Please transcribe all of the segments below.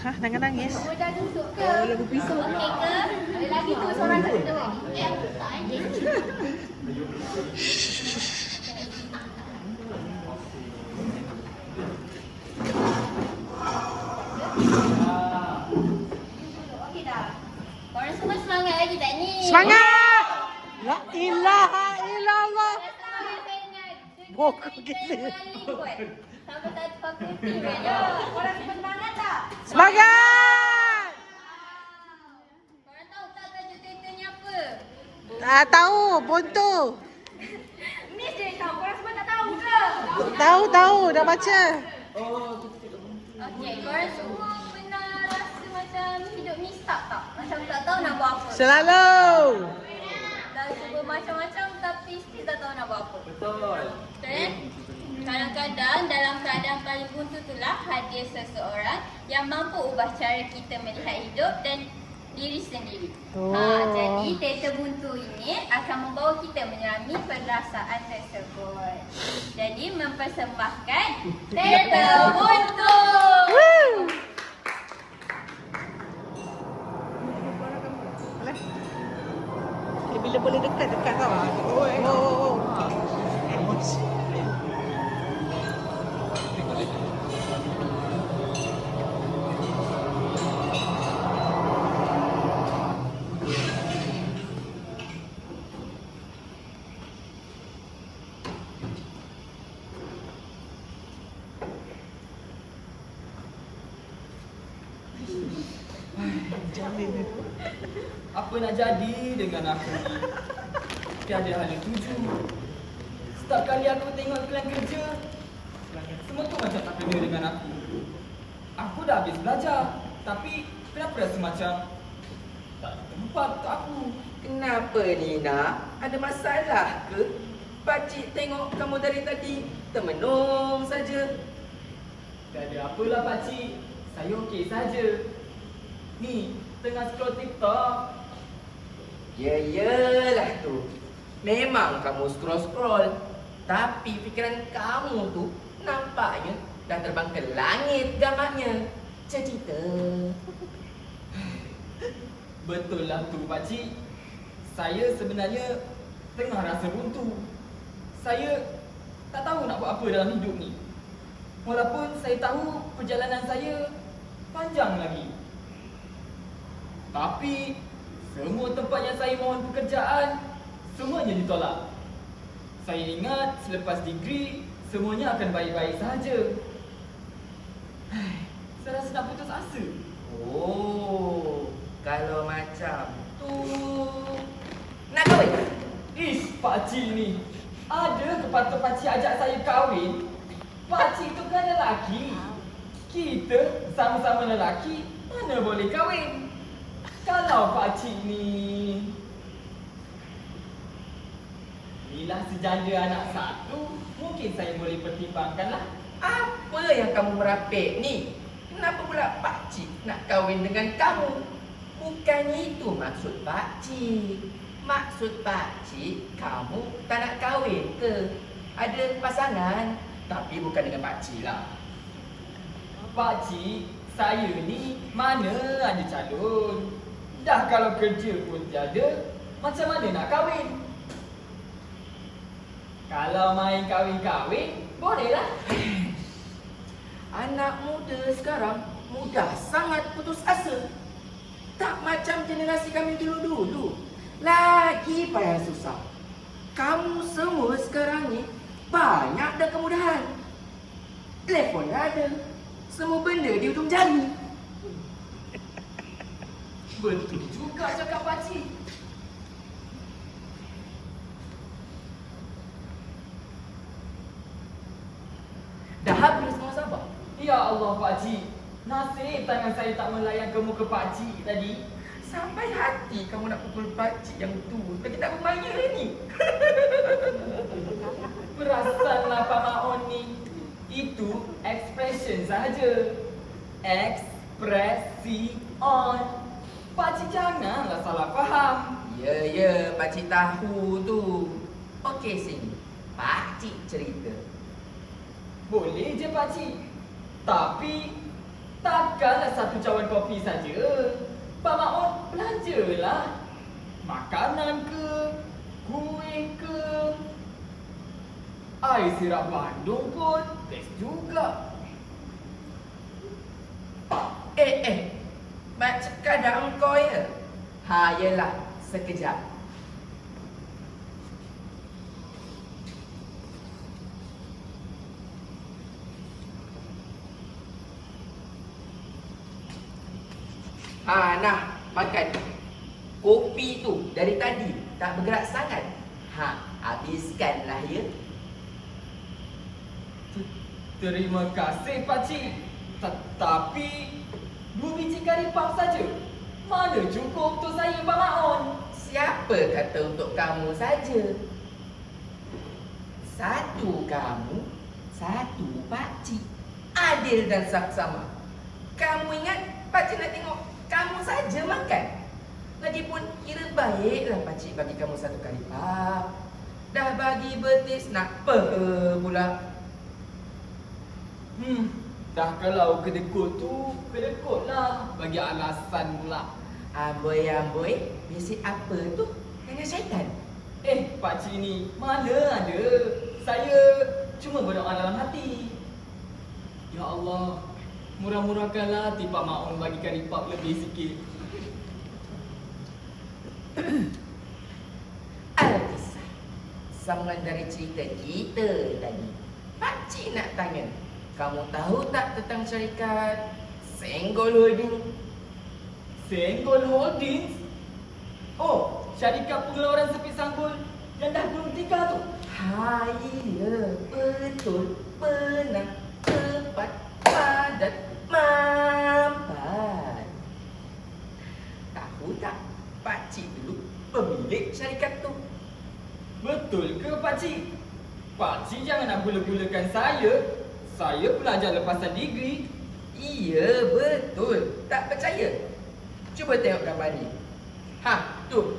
Hah, jangan nangis. Kamu dah duduk ke? Oh, lagu pisau. Okey ke? Ada lagi tu seorang tak duduk lagi. Okey dah. Korang semua semangat lagi tak ni? Semangat! La ilaha illallah. Bokok gila. Sampai tak fakulti kan? Korang semua semangat tak? Semangat! Korang tahu tak tajuk teaternya apa? Tak tahu, Bonto. Miss je tahu. Korang semua tak tahu ke? Tahu, dah baca. Okey, korang semua pernah rasa macam hidup ni stuck tak? Macam tak tahu nak buat apa. Selalu. Dah cuba macam-macam tapi still tak tahu nak buat apa. Betul. Betul? Kadang-kadang dalam keadaan paling buntu itulah hadir seseorang yang mampu ubah cara kita melihat hidup dan diri sendiri. Oh. Jadi teater buntu ini akan membawa kita menyelami perasaan tersebut. Jadi mempersembahkan teater buntu. Woo! Bila boleh dekat tau. Oh. Emosi. Apa nak jadi dengan aku ni? Tiada hala tuju. Setiap kali aku tengok iklan kerja, semua tu macam tak kena dengan aku. Aku dah habis belajar, tapi kenapa rasa macam tak ada tempat untuk aku? Kenapa Nina? Ada masalah ke? Pakcik tengok kamu dari tadi termenung saja. Tiada apalah pakcik, saya okey saja. Ni, tengah scroll TikTok. Yelah tu. Memang kamu scroll-scroll. Tapi fikiran kamu tu nampaknya dah terbang ke langit gambarnya. Cerita. Betul lah tu pakcik. Saya sebenarnya tengah rasa buntu. Saya tak tahu nak buat apa dalam hidup ni. Walaupun saya tahu perjalanan saya panjang lagi. Tapi semua tempat yang saya mohon pekerjaan, semuanya ditolak. Saya ingat selepas degree, semuanya akan baik-baik sahaja. Saya rasa nak putus asa. Oh, kalau macam tu nak kahwin? Ish, pakcik ni. Ada ke patut pakcik ajak saya kahwin? Pakcik tu kan lelaki. Kita sama-sama lelaki, mana boleh kahwin? Kalau pakcik ni bila sejanda anak satu, mungkin saya boleh pertimbangkanlah. Apa yang kamu merapik ni? Kenapa pula pakcik nak kahwin dengan kamu? Bukannya itu maksud pakcik. Maksud pakcik, kamu tak nak kahwin ke? Ada pasangan, tapi bukan dengan pakcik lah. Pakcik, saya ni mana ada calon. Dah kalau kerja pun tiada, macam mana nak kahwin? Kalau main kahwin-kahwin, bolehlah. Anak muda sekarang mudah sangat putus asa. Tak macam generasi kami dulu-dulu. Lagi payah susah. Kamu semua sekarang ni banyak dah kemudahan. Telefon dah ada. Semua benda di ujung jari. Betul juga cakap pakcik. Dah habis muhasabah. Ya Allah pakcik, nasib tangan saya tak melayan ke muka pakcik tadi. Sampai hati kamu nak pukul pakcik yang tu. Lagi tak bermaya ni. Perasanlah Pak Maon ni. Itu expression sahaja. Ekspresi on. Pakcik janganlah salah faham. Ya, pakcik tahu tu. Okey sini. Pakcik cerita. Boleh je pakcik. Tapi Takkanlah satu cawan kopi saja. Pak Maun belanjalah. Makanan ke, kuih ke, air sirap Bandung pun best juga. Macam kadang engkau ya? Ha, yelah, sekejap. Ha, nah, makan. Kopi tu dari tadi tak bergerak sangat. Ha, habiskanlah ya. Terima kasih pakcik. Tetapi 2 biji kari pap saja. Mana cukup untuk saya, Pak Maun? Siapa kata untuk kamu saja? 1 kamu, 1 pakcik. Adil dan saksama. Kamu ingat pakcik nak tengok kamu saja makan? Lagipun kira baiklah pakcik bagi kamu 1 kari pap. Dah bagi betis nak apa pula? Dah kalau kedekut tu, kedekutlah. Bagi alasan pula. Amboi, bisik apa tu? Dengan syaitan? Pakcik ni mana ada. Saya cuma berdoa dalam hati. Ya Allah, murah-murahkanlah hati Pak Maun bagi kari pap lebih sikit. Alkisah, sambungan dari cerita kita tadi. Pakcik nak tanya, kamu tahu tak tentang syarikat Senggol Holding? Senggol Holdings? Oh, syarikat pengeluaran sepit sanggul yang dah belum tinggal tu. Ha, iya, betul. Pernah, tepat, padat, mampat. Tahu tak, pakcik dulu pemilik syarikat tu. Betul ke pakcik? Pakcik jangan nak gula-gulakan saya. Saya pelajar lepasan degree. Iya, betul. Tak percaya? Cuba tengok gambar ni. Ha, tu.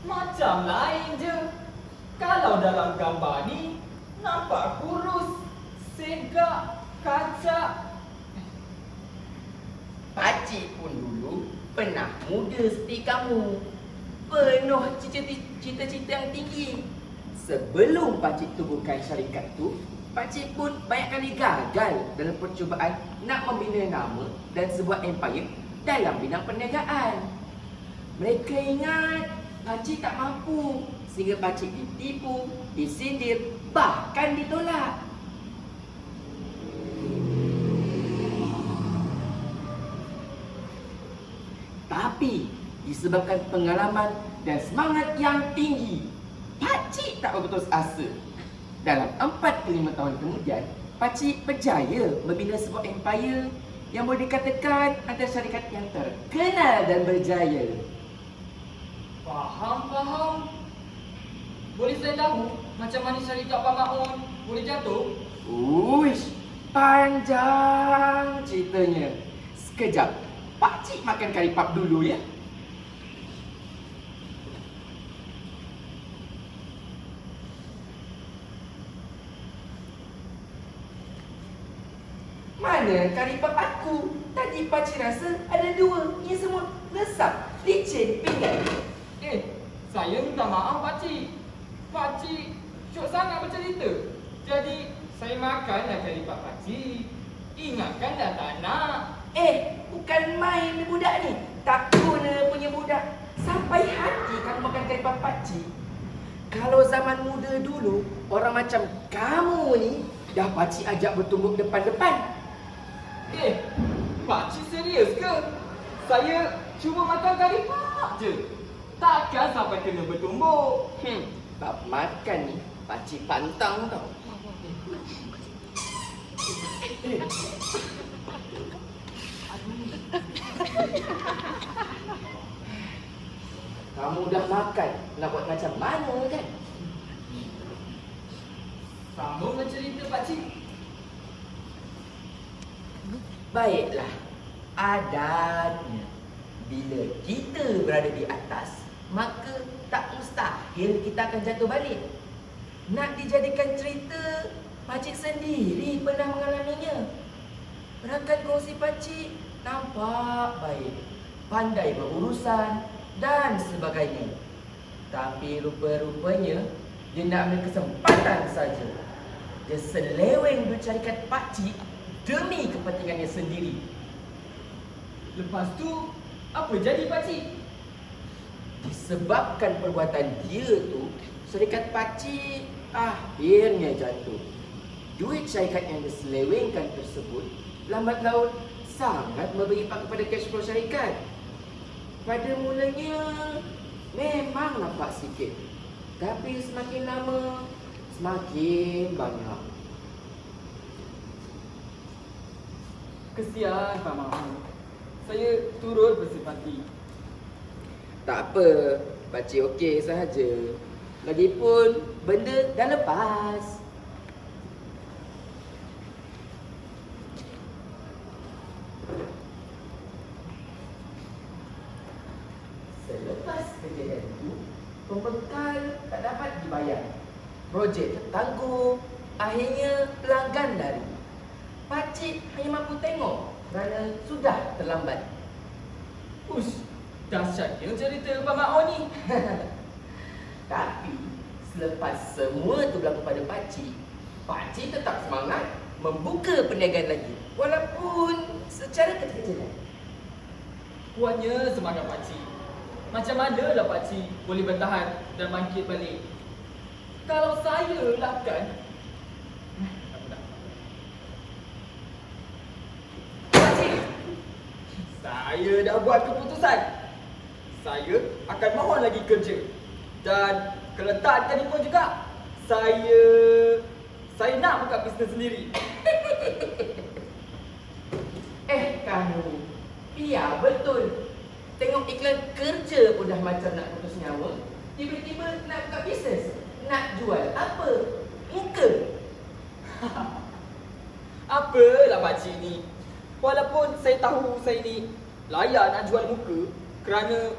Macam lain je. Kalau dalam gambar ni nampak kurus, segak, kacak. Pakcik pun dulu pernah muda seperti kamu. Penuh cita-cita yang tinggi. Sebelum pakcik tubuhkan syarikat tu, pakcik pun banyak kali gagal dalam percubaan nak membina nama dan sebuah empire dalam bidang perniagaan. Mereka ingat pakcik tak mampu, sehingga pakcik ditipu, disindir, bahkan ditolak. Tapi disebabkan pengalaman dan semangat yang tinggi, pakcik tak berputus asa. Dalam 4 ke 5 tahun kemudian, pakcik berjaya membina sebuah empire yang boleh dikatakan antara syarikat yang terkenal dan berjaya. Faham. Boleh saya tahu macam mana syarikat Pak Maun boleh jatuh? Uish, panjang ceritanya. Sekejap, pakcik makan kari pap dulu ya. Mana kari pap aku? Tadi pakcik rasa ada 2. Ini semua lesap, licin, pinggan. Saya minta maaf pakcik. Pakcik syok sangat bercerita. Jadi saya makanlah kari pap pakcik. Ingatkan dah tak nak. Bukan main ni budak ni. Tak guna punya budak. Sampai hati kamu makan kari pap pakcik. Kalau zaman muda dulu, orang macam kamu ni dah pakcik ajak bertumbuk depan-depan. Pakcik serius ke? Saya cuma makan kari pap je. Takkan sampai kena bertumbuk. Bab makan ni pakcik pantang tau. Kamu dah makan, nak buat macam mana kan? Sambung bercerita pakcik. Baiklah, adatnya Bila kita berada di atas, maka tak mustahil kita akan jatuh balik. Nak dijadikan cerita, pakcik sendiri pernah mengalaminya. Rakan kongsi pakcik nampak baik, pandai berurusan dan sebagainya. Tapi rupa-rupanya dia nak ambil kesempatan saja. Dia seleweng bercarikan pakcik demi kepentingannya sendiri. Lepas tu, apa jadi pakcik? Disebabkan perbuatan dia tu, syarikat pakcik akhirnya jatuh. Duit syarikat yang diselewengkan tersebut lambat laun sangat memberi impak kepada cash flow syarikat. Pada mulanya memang nampak sikit, tapi semakin lama semakin banyak. Kesian Pak Mahmud. Saya turut bersimpati. Tak apa, pakcik okey sahaja. Lagipun benda dah lepas. Selepas kejadian itu, pembekal tak dapat dibayar. Projek tertangguh, akhirnya pelanggan lari. Pakcik hanya mampu tengok kerana sudah terlambat. Ush, dahsyatnya cerita Pak Mak ni. Tapi selepas semua itu berlaku pada pakcik, pakcik tetap semangat membuka perniagaan lagi, walaupun secara kecil-kecilan. Puannya semangat pakcik. Macam manalah pakcik boleh bertahan dan bangkit balik? Kalau saya lah kan. Pakcik, saya dah buat keputusan. Saya akan mohon lagi kerja. Dan keletak telefon juga. Saya nak buka bisnes sendiri. Kamu, iya betul. Tengok iklan kerja pun dah macam nak putus nyawa. Tiba-tiba nak buka bisnes. Nak jual apa? Muka. Apalah pakcik ni. Walaupun saya tahu saya ni layak nak jual muka kerana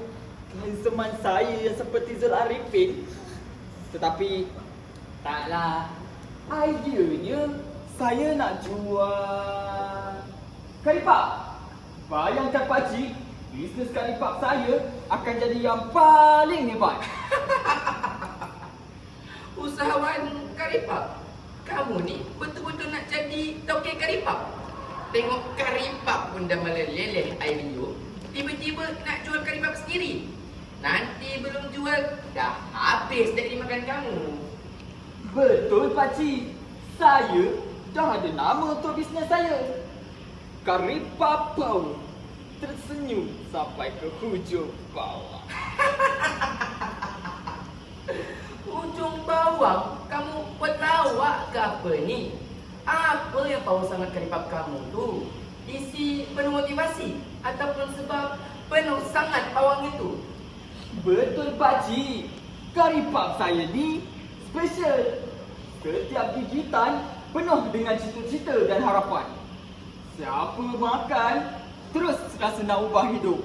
kehansaman saya yang seperti Zul Arifin. Tetapi taklah. Ideanya saya nak jual karipap. Bayangkan pakcik, bisnes karipap saya akan jadi yang paling hebat. Usahawan karipap. Kamu ni betul-betul nak jadi tokek karipap. Tengok karipap pun dah meleleh air liur, tiba-tiba nak jual karipap sendiri. Nanti belum jual, dah habis dah dimakan kamu. Betul pakcik. Saya dah ada nama untuk bisnes saya. Karipap Power. Tersenyum sampai ke hujung bawah. Ujung bawang, kamu buat lawak ke apa ni? Apa yang power sangat karipap kamu tu? Isi penuh motivasi ataupun sebab penuh sangat pawang itu? Betul pakcik. Karipap saya ni special. Setiap gigitan penuh dengan cita-cita dan harapan. Siapa makan terus rasa nak ubah hidup.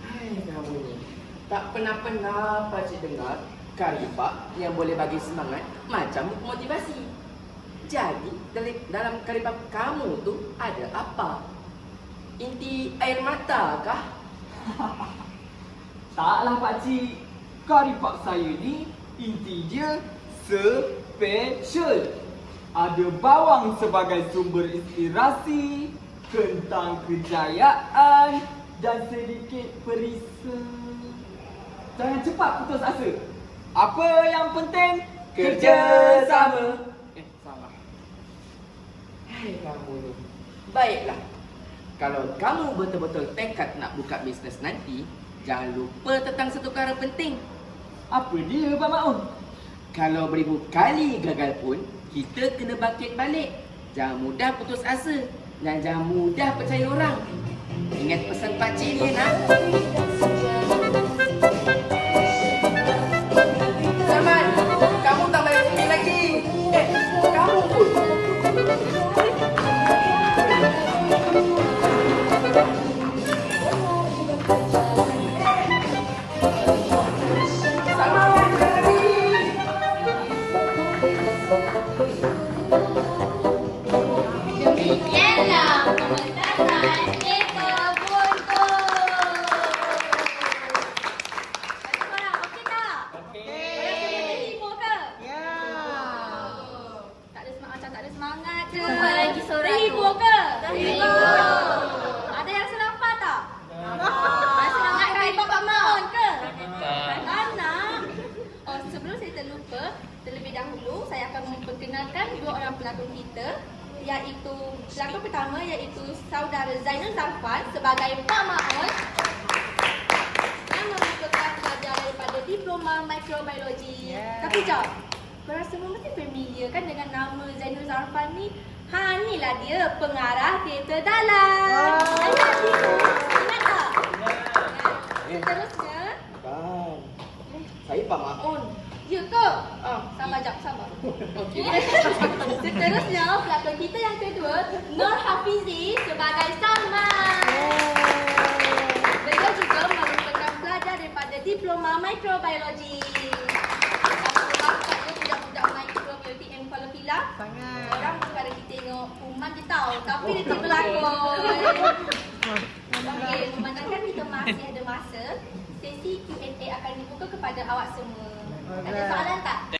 Hai kamu ni, tak pernah-pernah pakcik dengar karipap yang boleh bagi semangat macam motivasi. Jadi dalam karipap kamu tu ada apa? Inti air mata kah? Taklah pakcik. Karipap saya ni inti dia special. Ada bawang sebagai sumber inspirasi, kentang kejayaan dan sedikit perisa. Jangan cepat putus asa. Apa yang penting? Kerjasama. Salah. Hai kamu ni. Baiklah. Kalau kamu betul-betul tekad nak buka bisnes nanti, jangan lupa tentang satu perkara penting. Apa dia Pak Maun? Kalau beribu kali gagal pun, kita kena bangkit balik. Jangan mudah putus asa dan jangan mudah percaya orang. Ingat pesan pakcik ni nak. Zaman, kamu tak bayar bumi lagi. Kamu pun. memperkenalkan dua orang pelakon kita, iaitu pelakon pertama iaitu saudara Zainul Zarfan sebagai Pak Maun yang merupakan pelajar daripada Diploma Microbiology. Tapi jom, kau rasa semua mesti familiar kan dengan nama Zainul Zarfan ni? Ha, ni lah dia pengarah teater dalam. Ingat tak? Seterusnya, Kan. Saya Pak Maun. ya ke? Sabar jap, sabar. Okey. Seterusnya, pelakon kita yang kedua, Nur Hafizi sebagai Salma. Beliau juga merupakan pelajar daripada Diploma Microbiology. Sama-sama budak-budak microbiology and Kuala Pilah. Sangat. Orang pada kita tengok Uman je tahu, tapi dia tak berlakon. Okey, memandangkan kita masih ada masa, sesi Q&A akan dibuka kepada awak semua. Ada soalan tak?